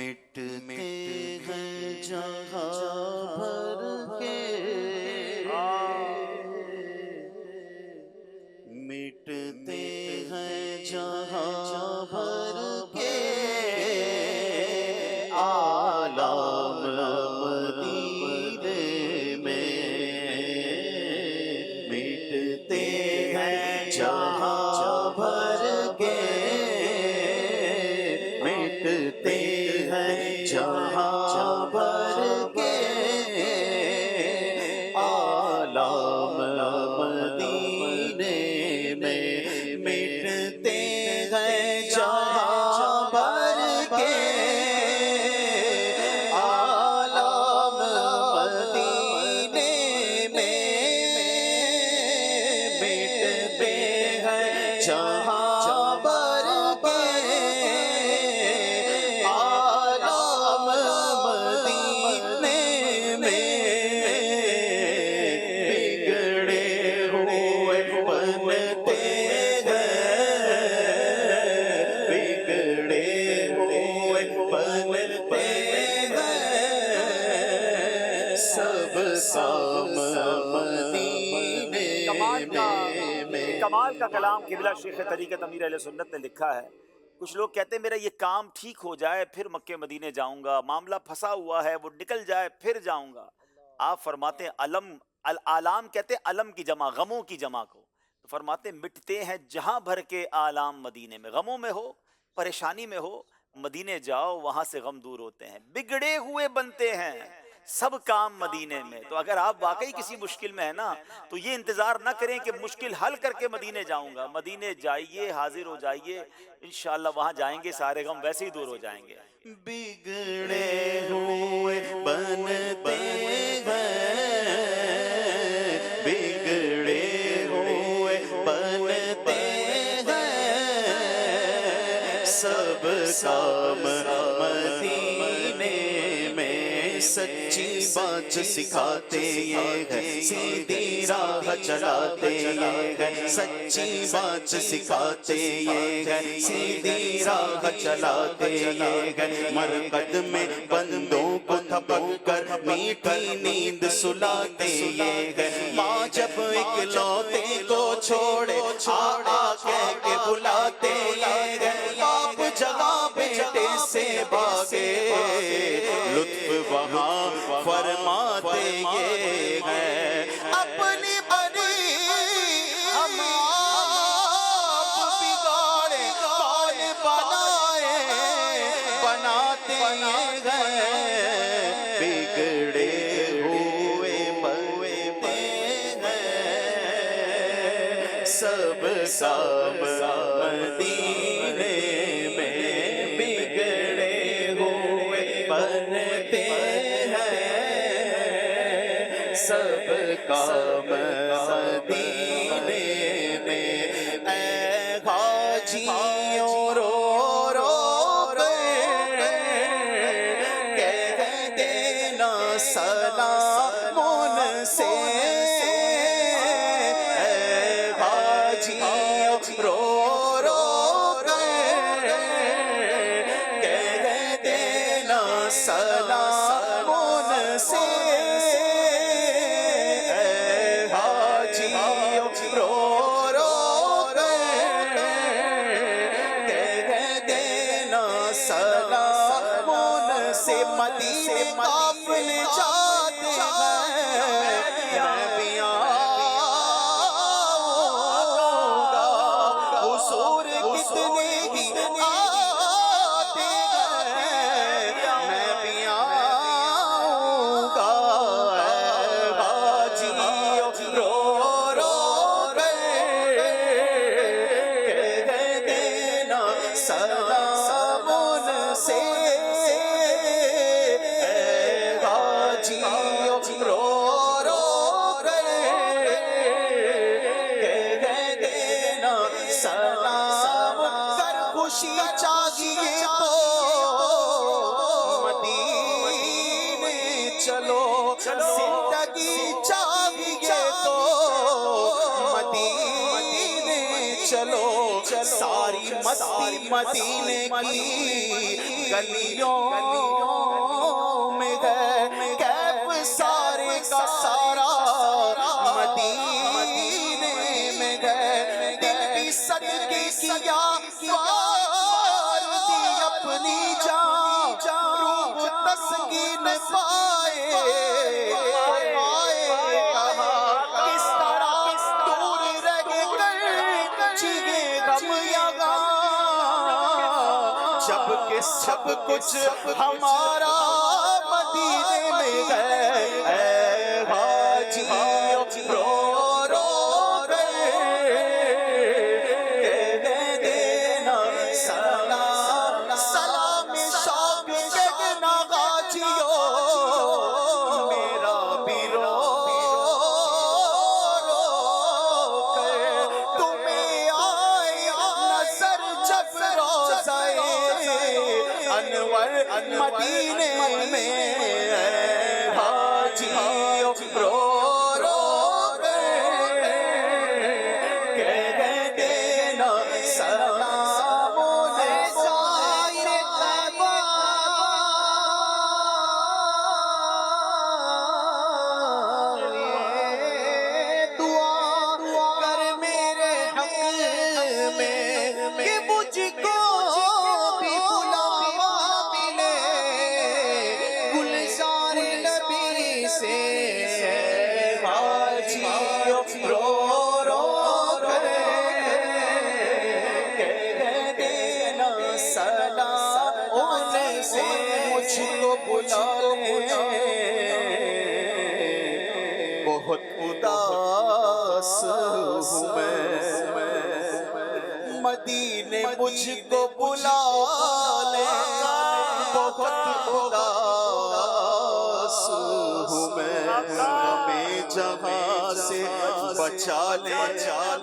مٹتے ہیں جہاں بھر کے، مٹتے ہیں جہاں بھر کے عالم مدینے میں، مٹتے ہیں جہاں بھر کے، مٹتے ہیں جہاں بھر کے عالم مدینے میں، مٹتے ہیں جہاں بھر کے عالم مدینے میں، مٹتے ہیں جہاں بھر کے عالم مدینے میں، بگڑے ہوئے بنتے ہیں، بگڑے ہوئے بنتے ہیں، سب کام مدینے میں۔ کمال کا کلام قبلہ شیخ طریقت امیر اہل سنت نے لکھا ہے۔ کچھ لوگ کہتے ہیں میرا یہ کام ٹھیک ہو جائے پھر مکے مدینے جاؤں گا، معاملہ پھنسا ہوا ہے وہ نکل جائے پھر جاؤں گا۔ آپ فرماتے ہیں العالم کہتے ہیں علم کی جمع، غموں کی جمع کو، تو فرماتے ہیں مٹتے ہیں جہاں بھر کے عالم مدینے میں۔ غموں میں ہو، پریشانی میں ہو، مدینے جاؤ، وہاں سے غم دور ہوتے ہیں۔ بگڑے ہوئے بنتے ہیں سب کام مدینے میں۔ تو اگر آپ واقعی کسی مشکل میں ہیں نا تو یہ انتظار نہ کریں کہ مشکل حل کر کے مدینے جاؤں گا، مدینے جائیے، حاضر ہو جائیے، انشاءاللہ وہاں جائیں گے سارے غم ویسے ہی دور ہو جائیں گے۔ بگڑے ہوئے بنتے ہیں، بگڑے ہوئے بنتے ہیں، سب کام مدینے میں، سچی بات سکھاتے یہ ہے، سیدھی راہ چلاتے یہ ہے، سچی بات سکھاتے یہ ہے، سیدھی راہ چلاتے یہ ہے، مرقد میں بندوں کو تھپک کر میٹھی نیند سلاتے یہ ہے، ماں جب اکلوتے کو چھوڑے آ کہہ کے بلاتے یہ ہے، باپ جگہ بیٹے سے باگے لطف وہاں فرماتے یہ ہے، اپنی بنی ہم آپ بگاڑے کون بنائے، بناتے یہ ہیں، بگڑے ہوئے بنتے ہیں، سب کام مدینے میں، بگڑے ہوئے بنتے ہیں، سب کام مدینے میں۔ اے حاجیوں رو رو کر کہہ دینا سلام ان سے، اے حاجیوں رو رو کر کہہ دینا سلام ان سے، اے حاجیوں رو رو کر کہہ دینا سلام ان سے، مدینے قافلے جاتے ہیں، میں بھی آؤں گا، حضور کتنے ہی آتے ہیں، میں بھی آؤں گا، اے حاجیوں رو رو کر کہہ دینا سلام ان سے، اے حاجیوں رو رو کر کہہ دینا سلام، کر خوشی چاہیے تو مدینے چلو، زندگی چاہیے تو مدینے چلو، ساری مستی مدینے کی گلیوں سب کچھ ہمارا مدینے میں ہے، اے حاجیوں رو رو کر کہہ دینا سلام، سلام شوق کہنا حاجیوں، میرا بھی رو تمہیں آئے نظر جب روضہ انور مدینے میں، اے حاجیوں رو رو کہہ دینا سلام سائر طیبہ، دعا کر میرے حق میں کہ مجھ کو بھی بلاوا ملے گلزار نبی سے، حاجیوں رو رو کر کہہ دینا سلام ان سے مجھ کو بلا لے، بہت اداس ہوں میں، مدینے مجھ کو بلا لے، بہت اداس ہوں میں، ہمیں جہاں سے بچا لے،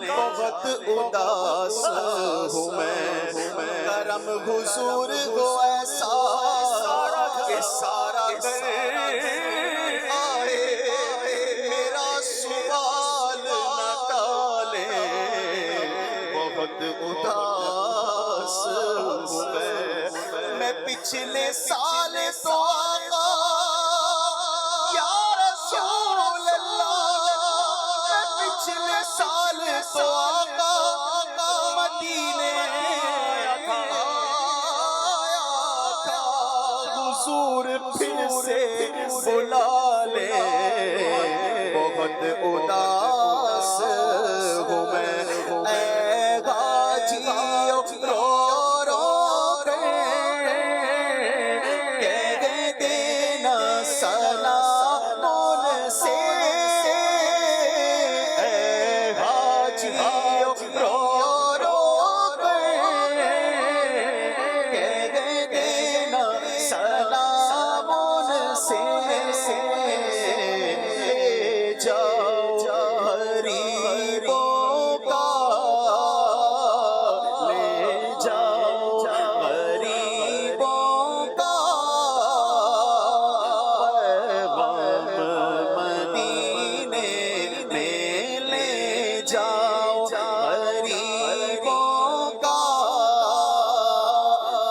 بہت اداس ہوں میں، کرم حضور کو ایسا کہ سارا گھر آئے، میرا سوال نہ ٹالے، بہت اداس ہوں میں پچھلے سال تو آقا یا رسول اللہ، میں پچھلے سال تو آقا مدینے آیا تھا، حضور پھر سے بلا لے، بہت اداس ہوں میں، اے حاجیوں رو رو کہہ دینا سلام ان سے، اے حاجیوں رو رو کہہ دینا سلام ان سے، لے جاؤ غریبوں کا، لے جاؤ غریبوں کا پیغام مدینے میں، لے جاؤ غریبوں کا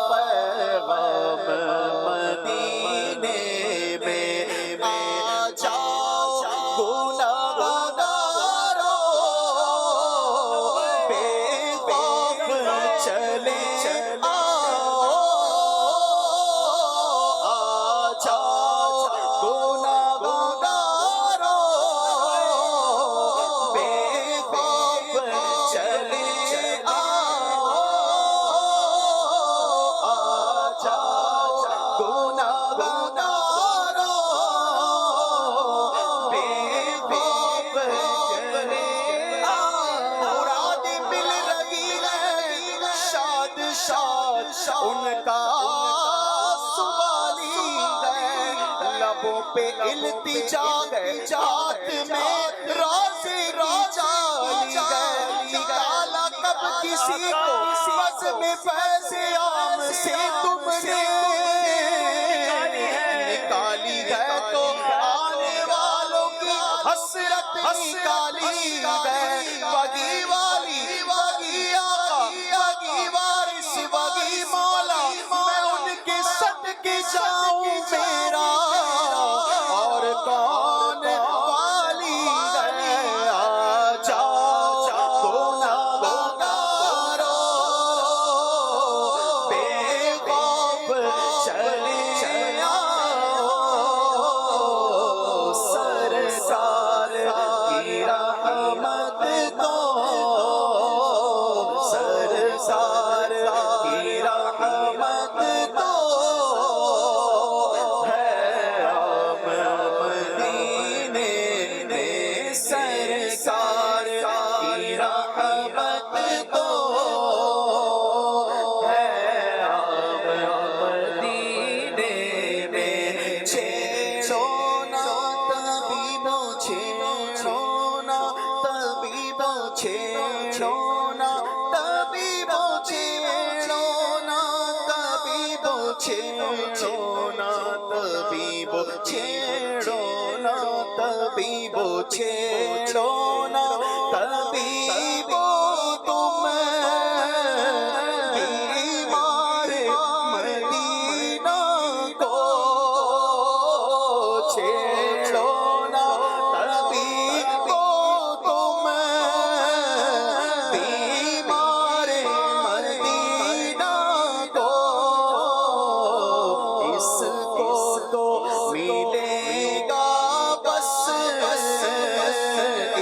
پیغام مدینے میں، آ جاؤ گناہگاروں، بے خوف چلے آؤ، آ جاؤ گناہگاروں، بے خوف چلے آؤ، آ جاؤ گناہگاروں، بے خوف چلے آؤ، مراد مل رہی ہے، شاد شاد ان کا سوالی ہے، لبوں پہ التجا ہے، ہاتھ میں روزے جالی ہے، نکالا کب کسی کو بس میں پیسے عام سے تم نے نکالی ہے، تو آنے والوں کی حسرت نکالی ہے، بگی والی بگی آقا بگی وارث بگی مولا، میں ان کے صدقے جاؤں میرا اور کون والی ہے، آ جاؤ گناہگاروں، بے خوف چلے آؤ، سرکار کی رحمت کو، سرکار کی رحمت کو چھیڑو نا طبیبو چھیڑو نا طبیبو تم بیمار مدینہ کو چھیڑو نا طبیبو تم بیمار مدینہ کو اس کو تو ملے گا بس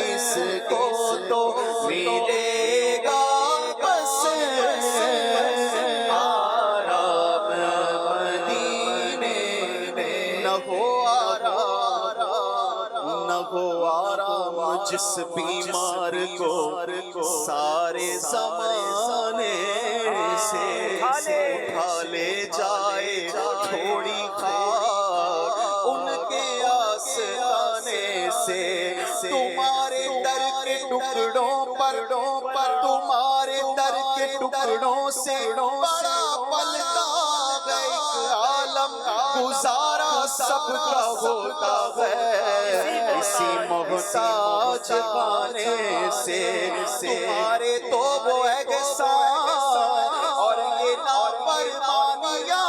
اس کو تو ملے گا بس آرام مدینے میں نہ ہو آرام جس بیمار کو سارے زمانے سے اٹھا لے جائے تھوڑی خاک ان کے آستانے سے تمہارے در کے ٹکڑوں پر تمہارے در کے ٹکڑوں سے بڑا پلتا گئے عالم گزارا سب کا ہوتا ہے اسی محتاج خانے سے تمہارے تو وہ احسان اور یہ نافرمانیاں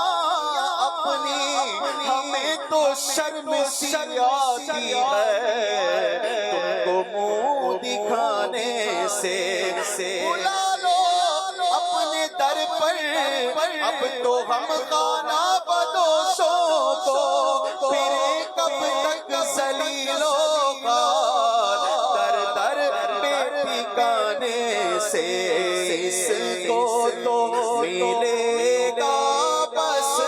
اپنی ہمیں تو شرم سی آتی ہے تم کو منہ دکھانے سے بلا لو اپنے در پر اب تو ہم خانہ بدوشوں کو پھرے کب تک ذلیل و خوار در بے ٹھکانے سے اس کو تو ملے گا بس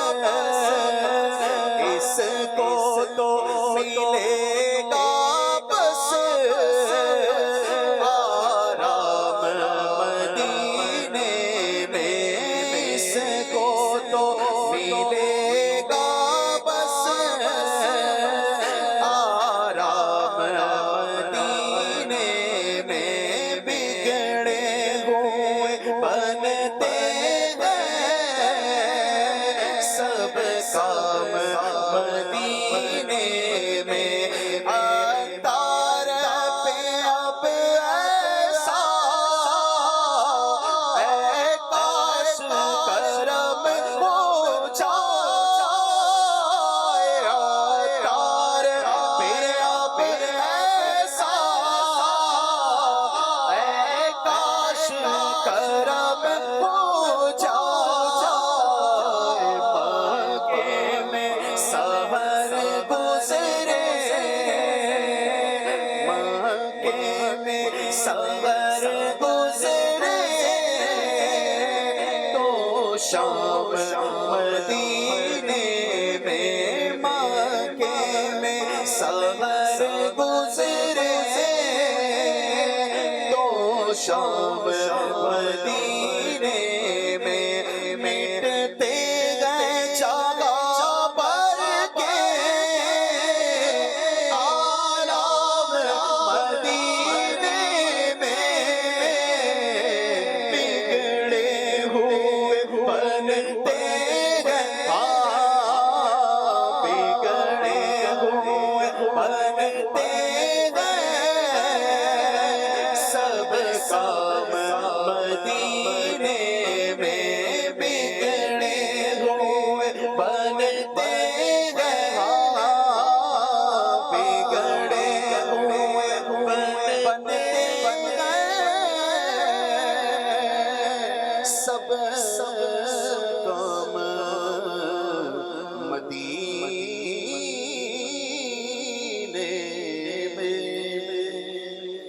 اس کو تو ملے گا بس آرام مدینے میں اس کو تو ملے گا بس آرام مدینے میں بگڑے ہوئے بنتے ہیں سب کا